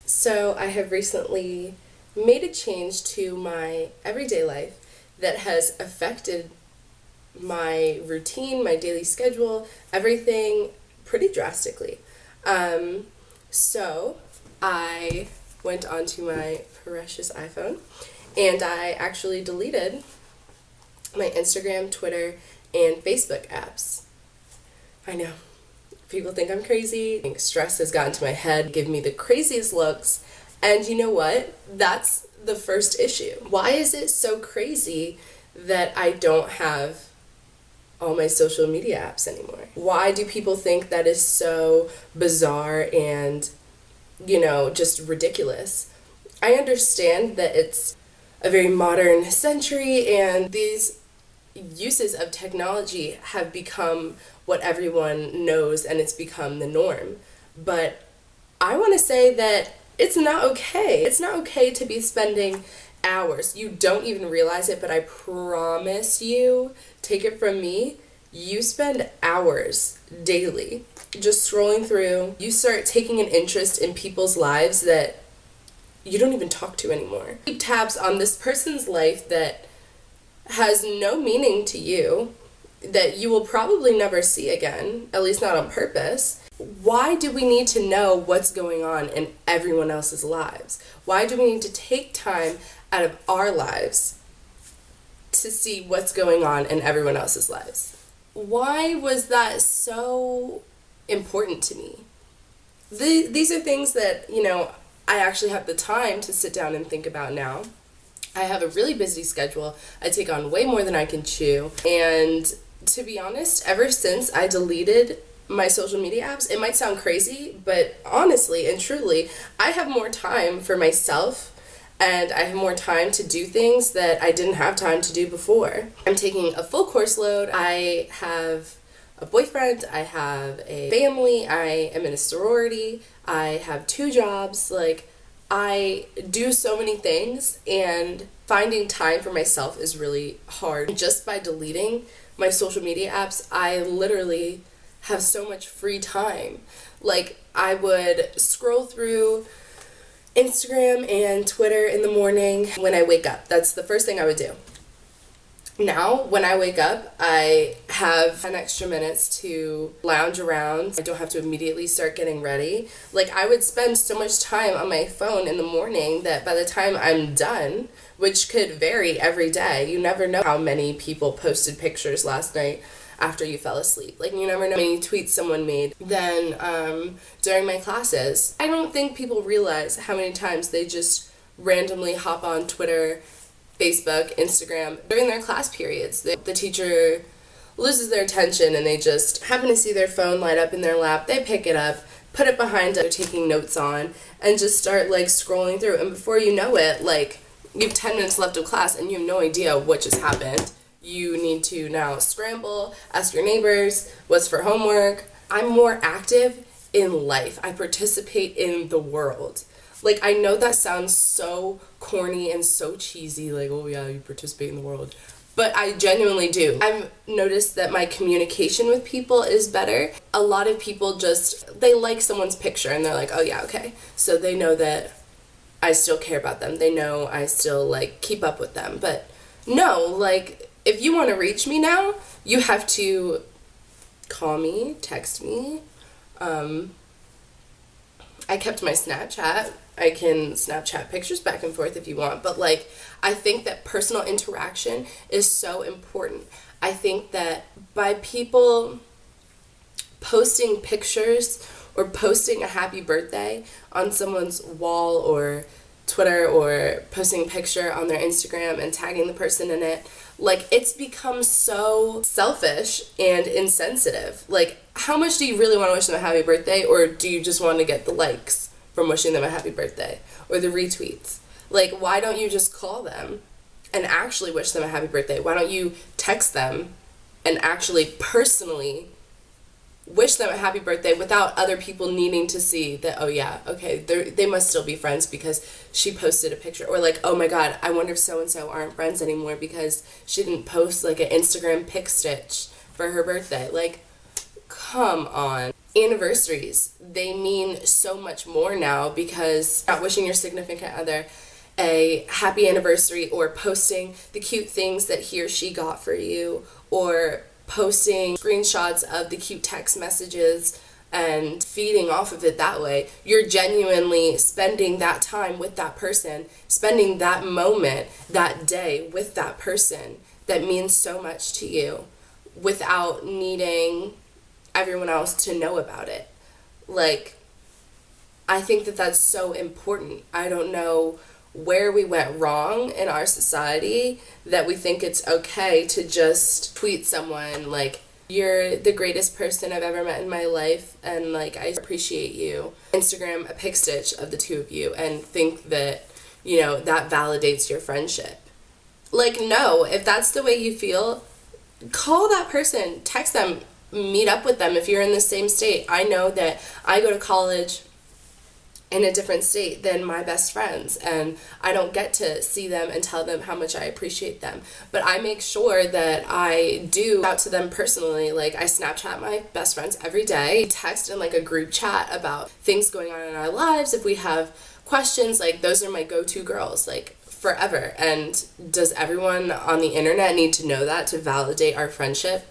So I have recently made a change to my everyday life that has affected my routine, my daily schedule, everything pretty drastically. So I went onto my precious iPhone and I actually deleted my Instagram, Twitter, and Facebook apps. I know. People think I'm crazy. I think stress has gotten to my head, give me the craziest looks. And you know what? That's the first issue. Why is it so crazy that I don't have all my social media apps anymore? Why do people think that is so bizarre and, just ridiculous? I understand that it's a very modern century and these uses of technology have become what everyone knows and it's become the norm. But I want to say that it's not okay. It's not okay to be spending hours. You don't even realize it, but I promise you, take it from me, you spend hours daily just scrolling through. You start taking an interest in people's lives that you don't even talk to anymore. Keep tabs on this person's life that has no meaning to you, that you will probably never see again, at least not on purpose. Why do we need to know what's going on in everyone else's lives? Why do we need to take time out of our lives to see what's going on in everyone else's lives? Why was that so important to me? These are things that, I actually have the time to sit down and think about now. I have a really busy schedule. I take on way more than I can chew. And to be honest, ever since I deleted my social media apps, it might sound crazy, but honestly and truly, I have more time for myself and I have more time to do things that I didn't have time to do before. I'm taking a full course load. I have a boyfriend, I have a family, I am in a sorority, I have 2 jobs, I do so many things, and finding time for myself is really hard. Just by deleting my social media apps, I literally have so much free time. I would scroll through Instagram and Twitter in the morning when I wake up. That's the first thing I would do. Now, when I wake up, I have 10 extra minutes to lounge around. I don't have to immediately start getting ready. I would spend so much time on my phone in the morning that by the time I'm done, which could vary every day, you never know how many people posted pictures last night after you fell asleep. You never know how many tweets someone made. Then, during my classes, I don't think people realize how many times they just randomly hop on Twitter, Facebook, Instagram during their class periods. The teacher loses their attention and they just happen to see their phone light up in their lap. They pick it up, put it behind they're taking notes on, and just start scrolling through. And before you know it, you have 10 minutes left of class and you have no idea what just happened. You need to now scramble, ask your neighbors what's for homework. I'm more active in life. I participate in the world. I know that sounds so corny and so cheesy, oh yeah, you participate in the world. But I genuinely do. I've noticed that my communication with people is better. A lot of people they like someone's picture and they're like, oh yeah, okay. So they know that I still care about them. They know I still, keep up with them. But no, if you want to reach me now, you have to call me, text me. I kept my Snapchat. I can Snapchat pictures back and forth if you want, but I think that personal interaction is so important. I think that by people posting pictures or posting a happy birthday on someone's wall or Twitter or posting a picture on their Instagram and tagging the person in it, it's become so selfish and insensitive. How much do you really want to wish them a happy birthday, or do you just want to get the likes from wishing them a happy birthday or the retweets? Why don't you just call them and actually wish them a happy birthday? Why don't you text them and actually personally wish them a happy birthday without other people needing to see that, oh yeah, okay, they must still be friends because she posted a picture, or oh my god, I wonder if so-and-so aren't friends anymore because she didn't post an Instagram pic stitch for her birthday. Come on. Anniversaries, they mean so much more now, because not wishing your significant other a happy anniversary, or posting the cute things that he or she got for you, or posting screenshots of the cute text messages and feeding off of it that way. You're genuinely spending that time with that person, spending that moment, that day with that person that means so much to you, without needing everyone else to know about it. Like, I think that that's so important. I don't know where we went wrong in our society that we think it's okay to just tweet someone like, you're the greatest person I've ever met in my life, and like, I appreciate you. Instagram a pic stitch of the two of you and think that, you know, that validates your friendship. Like, no, if that's the way you feel, call that person, text them, meet up with them if you're in the same state. I know that I go to college in a different state than my best friends, and I don't get to see them and tell them how much I appreciate them, but I make sure that I do out to them personally. Like, I Snapchat my best friends every day, text in like a group chat about things going on in our lives. If we have questions, like, those are my go-to girls, like, forever. And does everyone on the internet need to know that to validate our friendship?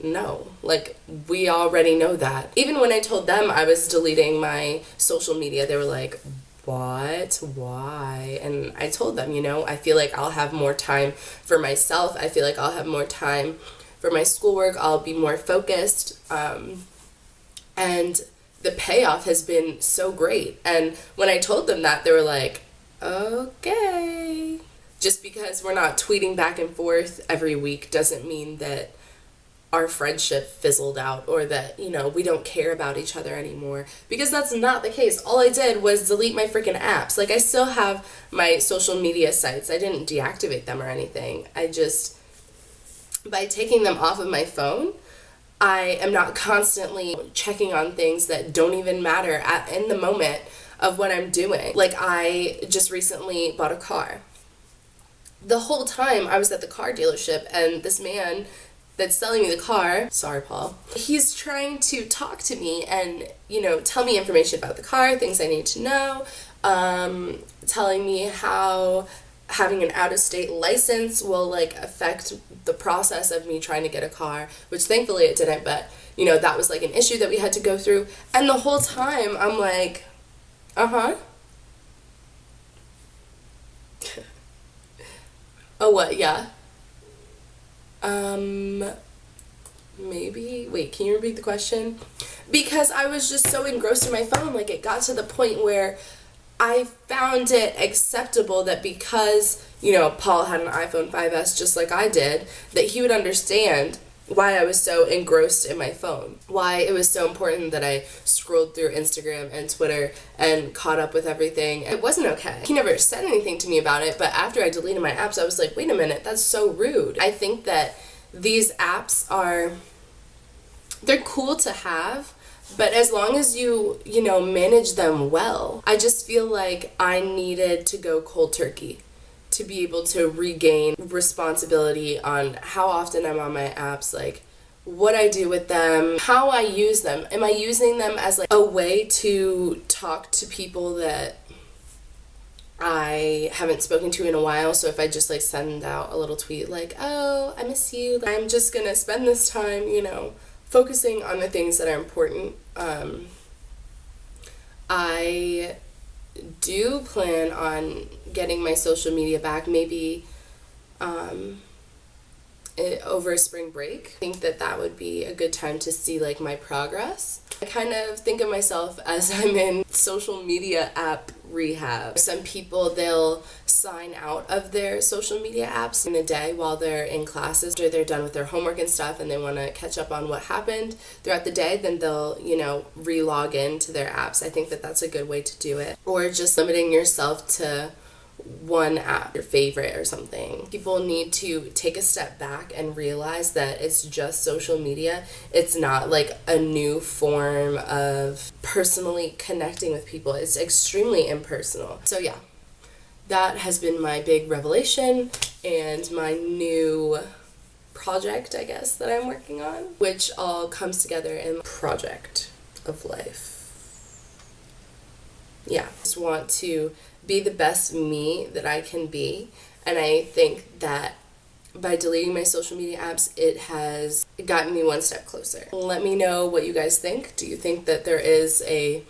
No, like, we already know that. Even when I told them I was deleting my social media, they were like, what? Why? And I told them, you know, I feel like I'll have more time for myself. I feel like I'll have more time for my schoolwork. I'll be more focused. And the payoff has been so great. And when I told them that, they were like, okay. Just because we're not tweeting back and forth every week doesn't mean that our friendship fizzled out, or that, you know, we don't care about each other anymore, because that's not the case. All I did was delete my freaking apps. Like, I still have my social media sites. I didn't deactivate them or anything. I just, by taking them off of my phone, I am not constantly checking on things that don't even matter in the moment of what I'm doing. Like, I just recently bought a car. The whole time I was at the car dealership, and this man that's selling me the car, sorry Paul, he's trying to talk to me and, you know, tell me information about the car, things I need to know, telling me how having an out-of-state license will, like, affect the process of me trying to get a car, which thankfully it didn't, but, you know, that was like an issue that we had to go through. And the whole time I'm like, oh, what? Yeah. Maybe? Wait, can you repeat the question? Because I was just so engrossed in my phone, like, it got to the point where I found it acceptable that because, you know, Paul had an iPhone 5S just like I did, that he would understand why I was so engrossed in my phone, why it was so important that I scrolled through Instagram and Twitter and caught up with everything. It wasn't okay. He never said anything to me about it, but after I deleted my apps, I was like, wait a minute, that's so rude. I think that these apps they're cool to have, but as long as you know, manage them well. I just feel like I needed to go cold turkey to be able to regain responsibility on how often I'm on my apps, like what I do with them, how I use them. Am I using them as like a way to talk to people that I haven't spoken to in a while? So if I just like send out a little tweet like, oh, I miss you, I'm just gonna spend this time, you know, focusing on the things that are important. I do plan on getting my social media back, maybe over spring break. I think that would be a good time to see like my progress. I kind of think of myself as I'm in social media app rehab. Some people, they'll sign out of their social media apps in the day while they're in classes, after they're done with their homework and stuff, and they want to catch up on what happened throughout the day, then they'll, you know, re-log into their apps. I think that that's a good way to do it. Or just limiting yourself to one app, your favorite or something. People need to take a step back and realize that it's just social media. It's not like a new form of personally connecting with people. It's extremely impersonal. So yeah, that has been my big revelation and my new project, I guess, that I'm working on, which all comes together in project. of life. Yeah, I just want to be the best me that I can be, and I think that by deleting my social media apps, it has gotten me one step closer. Let me know what you guys think. Do you think that there is a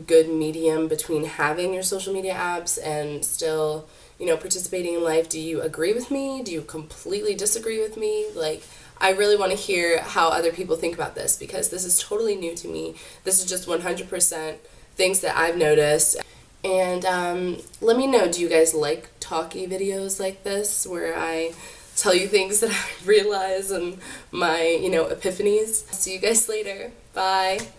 good medium between having your social media apps and still, participating in life? Do you agree with me? Do you completely disagree with me? Like, I really want to hear how other people think about this, because this is totally new to me. This is just 100% things that I've noticed. And let me know, do you guys like talky videos like this where I tell you things that I realize and my, epiphanies? See you guys later. Bye.